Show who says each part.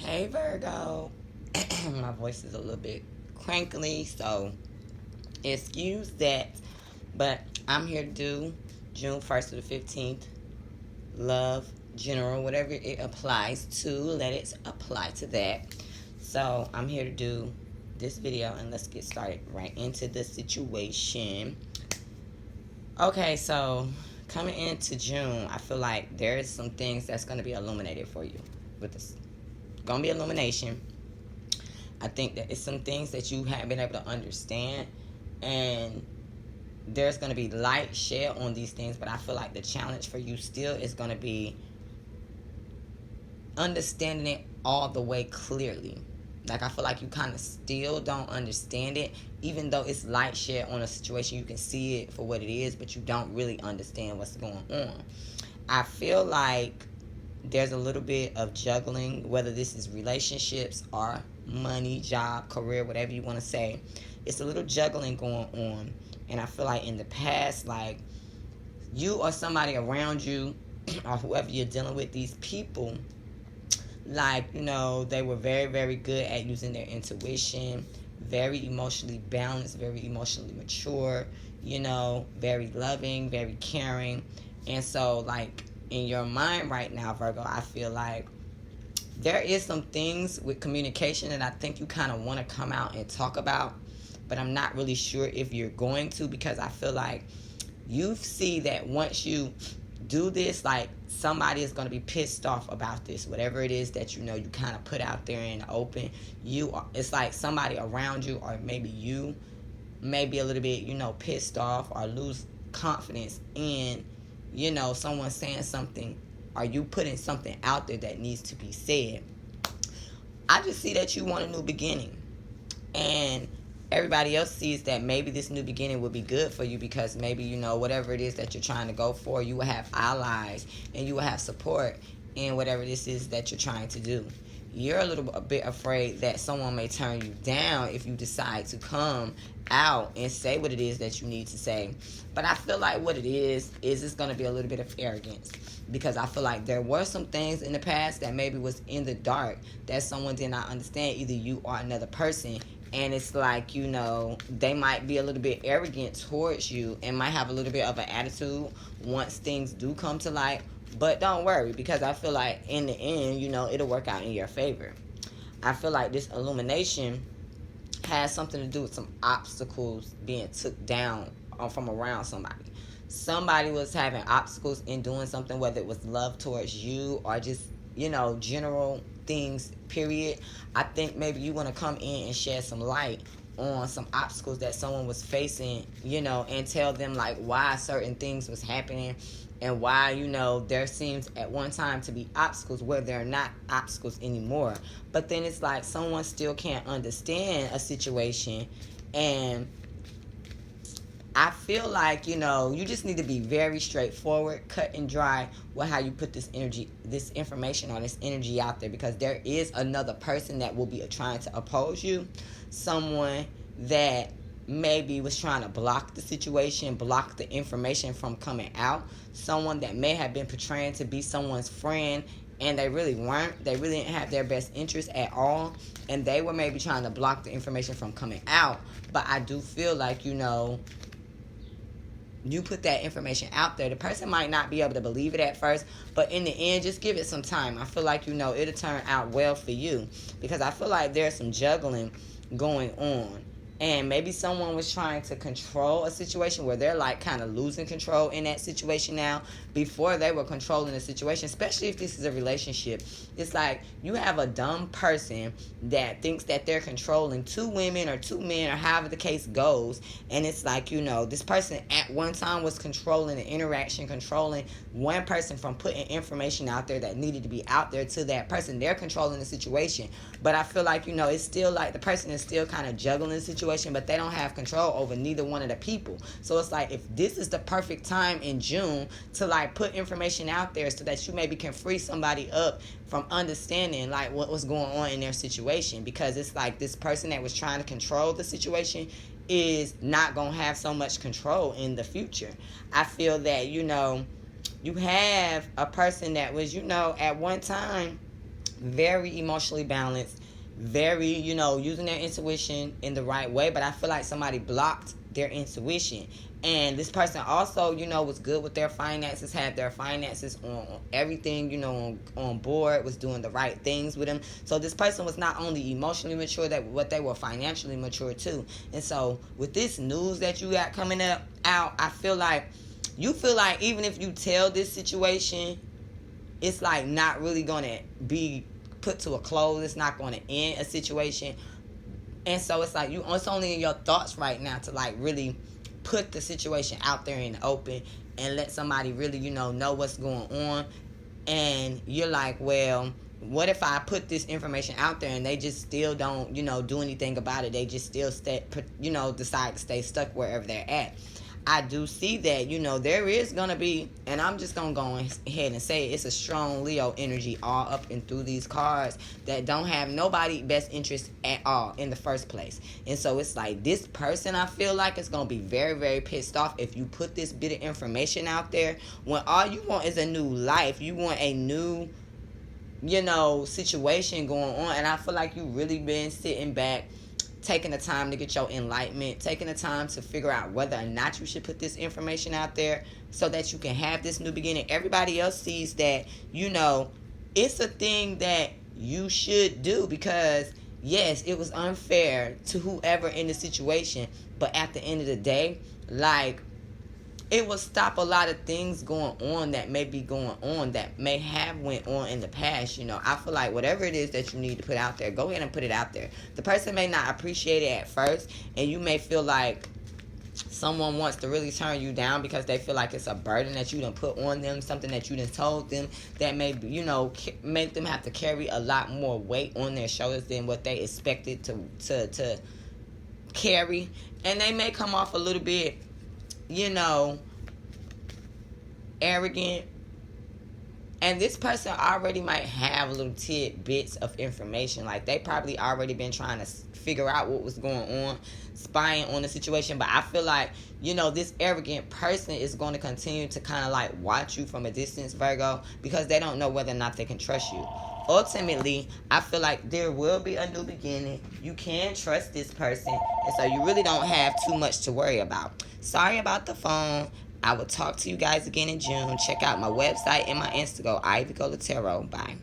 Speaker 1: Hey Virgo. My voice is a little bit crankly, so excuse that. But I'm here to do June 1st to the 15th. Love, general, whatever it applies to, let it apply to that. So I'm here to do this video, and let's get started right into the situation. Okay, so coming into June, I feel like there's some things that's going to be illuminated for you with this. Going to be illumination. I think that it's some things that you haven't been able to understand, and there's going to be light shed on these things, but I feel like the challenge for you still is going to be understanding it all the way clearly. Like, I feel like you kind of still don't understand it, even though it's light shed on a situation. You can see it for what it is, but you don't really understand what's going on. I feel like there's a little bit of juggling, whether this is relationships or money, job, career, whatever you want to say. It's a little juggling going on. And I feel like in the past, like, you or somebody around you or whoever you're dealing with, these people, like, you know, they were very, very good at using their intuition, very emotionally balanced, very emotionally mature, you know, very loving, very caring. And so, like, in your mind right now, Virgo, I feel like there is some things with communication that I think you kind of want to come out and talk about, but I'm not really sure if you're going to, because I feel like you see that once you do this, like, somebody is going to be pissed off about this, whatever it is that, you know, you kind of put out there in the open. It's like somebody around you, or maybe you may be a little bit, you know, pissed off or lose confidence in, you know, someone saying something, or you putting something out there that needs to be said. I just see that you want a new beginning, and everybody else sees that maybe this new beginning will be good for you, because maybe, you know, whatever it is that you're trying to go for, you will have allies and you will have support in whatever this is that you're trying to do. You're a bit afraid that someone may turn you down if you decide to come out and say what it is that you need to say. But I feel like what it is it's going to be a little bit of arrogance, because I feel like there were some things in the past that maybe was in the dark that someone did not understand, either you or another person. And it's like, you know, they might be a little bit arrogant towards you and might have a little bit of an attitude once things do come to light. But don't worry, because I feel like in the end, you know, it'll work out in your favor. I feel like this illumination has something to do with some obstacles being took down from around somebody. Somebody was having obstacles in doing something, whether it was love towards you or just, you know, general things, period. I think maybe you want to come in and shed some light on some obstacles that someone was facing, you know, and tell them, like, why certain things was happening, and why, you know, there seems at one time to be obstacles where there are not obstacles anymore. But then it's like someone still can't understand a situation, and I feel like, you know, you just need to be very straightforward, cut and dry with how you put this energy, this information, or this energy out there, because there is another person that will be trying to oppose you. Someone that maybe was trying to block the situation, block the information from coming out. Someone that may have been portraying to be someone's friend, and they really weren't. They really didn't have their best interest at all, and they were maybe trying to block the information from coming out. But I do feel like, you know, you put that information out there, the person might not be able to believe it at first, but in the end, just give it some time. I feel like, you know, it'll turn out well for you, because I feel like there's some juggling going on. And maybe someone was trying to control a situation where they're, like, kind of losing control in that situation now, before they were controlling the situation, especially if this is a relationship. It's like you have a dumb person that thinks that they're controlling two women or two men, or however the case goes. And it's like, you know, this person at one time was controlling the interaction, controlling one person from putting information out there that needed to be out there to that person. They're controlling the situation. But I feel like, you know, it's still like the person is still kind of juggling the situation, but they don't have control over neither one of the people. So it's like, if this is the perfect time in June to, like, put information out there so that you maybe can free somebody up from understanding, like, what was going on in their situation, because it's like this person that was trying to control the situation is not going to have so much control in the future. I feel that, you know, you have a person that was, you know, at one time very emotionally balanced, very, using their intuition in the right way. But I feel like somebody blocked their intuition. And this person also, was good with their finances, had their finances on everything, on board, was doing the right things with them. So this person was not only emotionally mature, but they were financially mature too. And so with this news that you got coming out, I feel like you feel like even if you tell this situation, it's like not really going to be put to a close. It's not going to end a situation. And so it's like it's only in your thoughts right now to like really put the situation out there in the open and let somebody really, know what's going on. And you're like, well, what if I put this information out there and they just still don't, do anything about it? They just still decide to stay stuck wherever they're at. I do see that, there is going to be, and I'm just going to go ahead and say it's a strong Leo energy all up and through these cards that don't have nobody best interest at all in the first place. And so it's like this person, I feel like, is going to be very, very pissed off if you put this bit of information out there when all you want is a new life. You want a new, situation going on. And I feel like you really been sitting back, taking the time to get your enlightenment, taking the time to figure out whether or not you should put this information out there so that you can have this new beginning. Everybody else sees that, it's a thing that you should do because, yes, it was unfair to whoever in the situation, but at the end of the day, like, it will stop a lot of things going on that may be going on that may have went on in the past. I feel like whatever it is that you need to put out there, go ahead and put it out there. The person may not appreciate it at first, and you may feel like someone wants to really turn you down because they feel like it's a burden that you done put on them, something that you done told them that may, make them have to carry a lot more weight on their shoulders than what they expected to carry. And they may come off a little bit, arrogant. And this person already might have little tidbits of information. Like, they probably already been trying to figure out what was going on, spying on the situation. But I feel like, this arrogant person is going to continue to kind of like watch you from a distance, Virgo, because they don't know whether or not they can trust you. Ultimately, I feel like there will be a new beginning. You can trust this person, and so you really don't have too much to worry about. Sorry about the phone. I will talk to you guys again in June. Check out my website and my Instantgo, eyeofichola tarot. Bye.